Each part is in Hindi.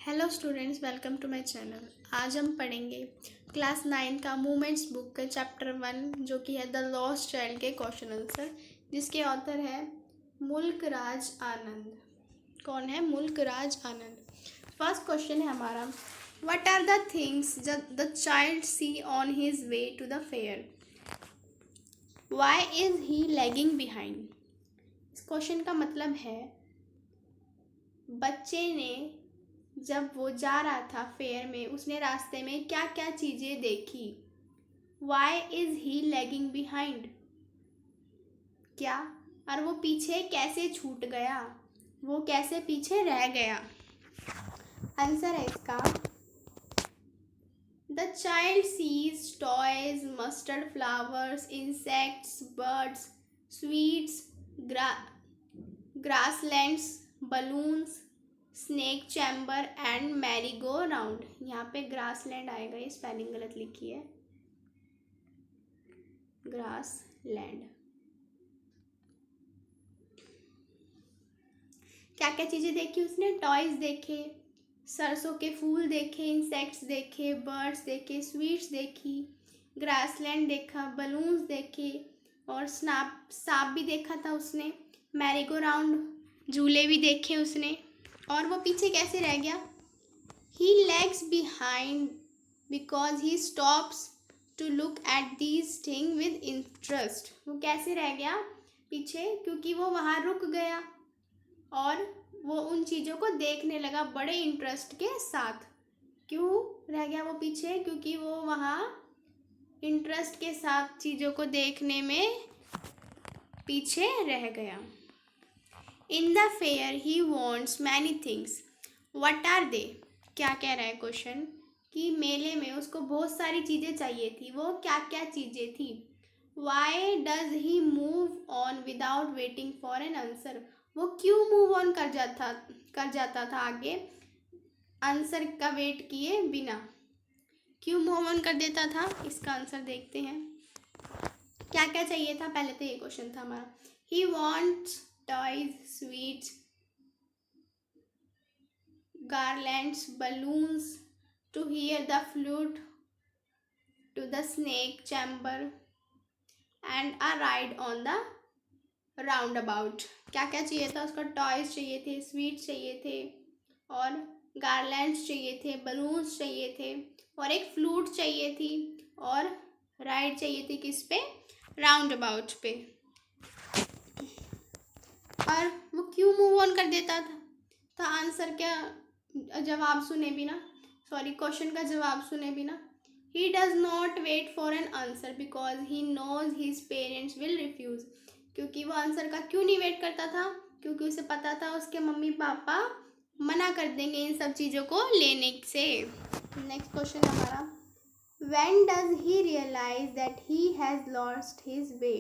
Hello students, welcome to my channel. आज हम पढ़ेंगे क्लास 9 का मूवमेंट्स बुक का चैप्टर 1 जो कि है द लॉस्ट चाइल्ड के क्वेश्चन आंसर, जिसके ऑथर है मुल्क राज आनंद। कौन है? मुल्क राज आनंद। फर्स्ट क्वेश्चन है हमारा, what are the things the child see on his way to the fair, why is he lagging behind. इस क्वेश्चन का मतलब है बच्चे ने जब वो जा रहा था फेयर में, उसने रास्ते में क्या क्या चीज़ें देखी। Why is he lagging behind, क्या, और वो पीछे कैसे छूट गया, वो कैसे पीछे रह गया। आंसर है इसका, the child sees toys, mustard flowers, insects, birds, sweets, grasslands, balloons, snake charmer and merry go round. यहाँ पे ग्रासलैंड आएगा, ये स्पेलिंग गलत लिखी है, ग्रासलैंड। क्या क्या चीज़ें देखी उसने? टॉयज देखे, सरसों के फूल देखे, इंसेक्ट्स देखे, बर्ड्स देखे, स्वीट्स देखी, ग्रासलैंड देखा, बलून्स देखे और सांप भी देखा था उसने, मैरी गो राउंड झूले भी देखे उसने। और वो पीछे कैसे रह गया? He lags behind because he stops to look at these things with interest. वो कैसे रह गया पीछे? क्योंकि वो वहाँ रुक गया और वो उन चीज़ों को देखने लगा बड़े इंटरेस्ट के साथ। क्यों रह गया वो पीछे? क्योंकि वो वहाँ इंटरेस्ट के साथ चीज़ों को देखने में पीछे रह गया। In the fair he wants many things. What are they? क्या कह रहा है क्वेश्चन कि मेले में उसको बहुत सारी चीज़ें चाहिए थी। वो क्या क्या चीज़ें थी? Why does he move on without waiting for an answer? वो क्यों मूव ऑन कर जाता था आगे आंसर का वेट किए बिना? क्यों मूव ऑन कर देता था? इसका आंसर देखते हैं। क्या क्या चाहिए था? पहले तो ये क्वेश्चन था हमारा। He wants toys, sweets, garlands, balloons, to hear the flute, to the snake chamber and a ride on the roundabout. क्या क्या चाहिए था उसका? टॉयज चाहिए थे, स्वीट्स चाहिए थे और गार्लैंड्स चाहिए थे, बलून्स चाहिए थे और एक फ्लूट चाहिए थी और राइड चाहिए थी किस पे? राउंड अबाउट पे। और वो क्यों मूव ऑन कर देता था आंसर क्या जवाब सुने बिना, सॉरी क्वेश्चन का जवाब सुने बिना। He does not wait for an answer because he knows his parents will refuse. क्योंकि वो आंसर का क्यों नहीं वेट करता था? क्योंकि उसे पता था उसके मम्मी पापा मना कर देंगे इन सब चीज़ों को लेने से। नेक्स्ट क्वेश्चन हमारा, when does he realise that he has lost his way,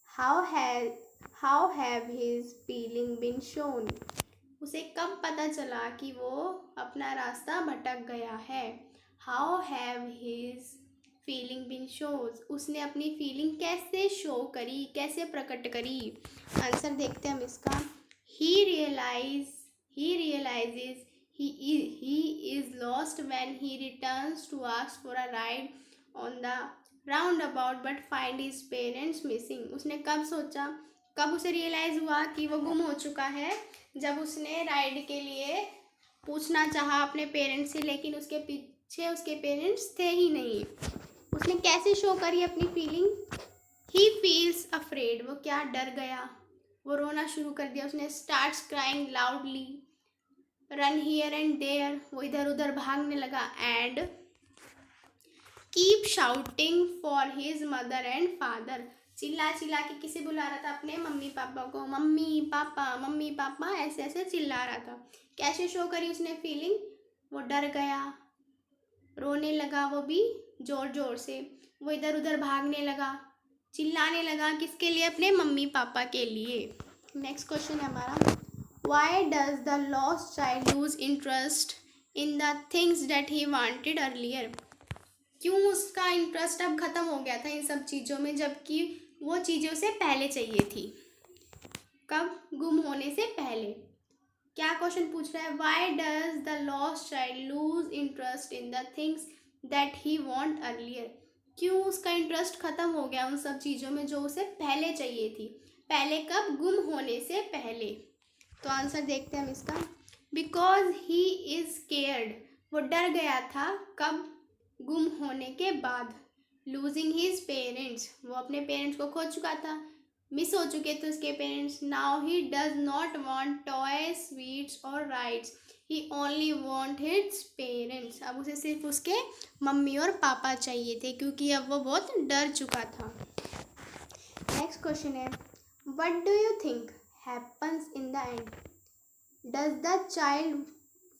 how have his feeling been shown. उसे कब पता चला कि वो अपना रास्ता भटक गया है? How have his feeling been shows, उसने अपनी फीलिंग कैसे शो करी, कैसे प्रकट करी। आंसर देखते हैं हम इसका। ही realises he is lost when he returns to ask for a ride on the roundabout but find his parents missing. उसने कब सोचा, कब उसे रियलाइज हुआ कि वो गुम हो चुका है? जब उसने राइड के लिए पूछना चाहा अपने पेरेंट्स से, लेकिन उसके पीछे उसके पेरेंट्स थे ही नहीं। उसने कैसे शो करी अपनी फीलिंग? ही फील्स अफ्रेड, वो क्या डर गया, वो रोना शुरू कर दिया उसने। Starts crying loudly, run here and there, वो इधर उधर भागने लगा। And keep shouting for his mother and father, चिल्ला चिल्ला के किसे बुला रहा था? अपने मम्मी पापा को। मम्मी पापा ऐसे ऐसे चिल्ला रहा था। कैसे शो करी उसने फीलिंग? वो डर गया, रोने लगा, वो भी जोर जोर से। वो इधर उधर भागने लगा, चिल्लाने लगा, किसके लिए? अपने मम्मी पापा के लिए। नेक्स्ट क्वेश्चन है हमारा, why does the lost child loose interest in the things that he wanted earlier. क्यों उसका इंटरेस्ट अब ख़त्म हो गया था इन सब चीज़ों में, जबकि वो चीज़ें उसे पहले चाहिए थी? कब? गुम होने से पहले। क्या क्वेश्चन पूछ रहा है, why does the lost child loose interest in the things that he want earlier, क्यों उसका इंटरेस्ट खत्म हो गया उन सब चीज़ों में जो उसे पहले चाहिए थी, पहले कब, गुम होने से पहले। तो आंसर देखते हैं हम इसका, बिकॉज ही इज केयर्ड, वो डर गया था, कब, गुम होने के बाद, लूजिंग हिज पेरेंट्स, वो अपने पेरेंट्स को खो चुका था, मिस हो चुके थे उसके parents. Now he does not want toy, sweets और राइड्स, ही ओनली वांट हिज पेरेंट्स, अब उसे सिर्फ उसके मम्मी और पापा चाहिए थे क्योंकि अब वो बहुत डर चुका था। नेक्स्ट क्वेश्चन है, what do you think happens in the end, does the child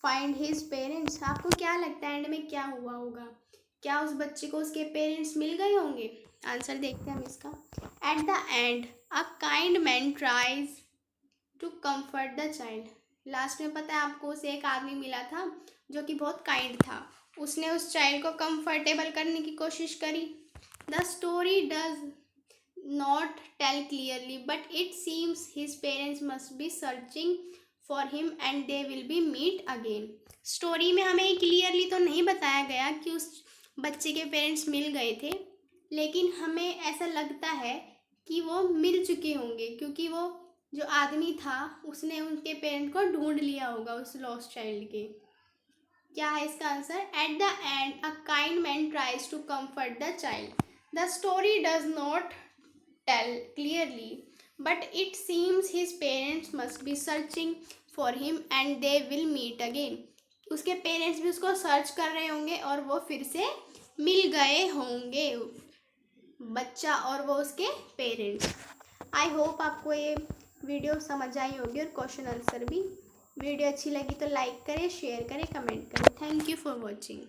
find his parents, आपको क्या लगता है एंड में क्या हुआ होगा, क्या उस बच्चे को उसके पेरेंट्स मिल गए होंगे। आंसर देखते हैं हम इसका, at the end a kind man tries to comfort the child, last में पता है आपको उसे एक आदमी मिला था जो कि बहुत काइंड था, उसने उस चाइल्ड को कंफर्टेबल करने की कोशिश करी। The story does not tell clearly but it seems his parents must be searching for him and they will be meet again, story में हमें क्लियरली तो नहीं बताया गया कि उस बच्चे के पेरेंट्स मिल गए थे, लेकिन हमें ऐसा लगता है कि वो मिल चुके होंगे क्योंकि वो जो आदमी था उसने उनके पेरेंट को ढूंढ लिया होगा उस लॉस्ट चाइल्ड के। क्या है इसका answer, at the end a kind man tries to comfort the child, the story does not tell clearly but it seems his parents must be searching for him and they will meet again, उसके पेरेंट्स भी उसको सर्च कर रहे होंगे और वो फिर से मिल गए होंगे, बच्चा और वो उसके पेरेंट्स। आई होप आपको ये वीडियो समझ आई होगी और क्वेश्चन आंसर भी। वीडियो अच्छी लगी तो लाइक करें, शेयर करें, कमेंट करें। Thank you for watching.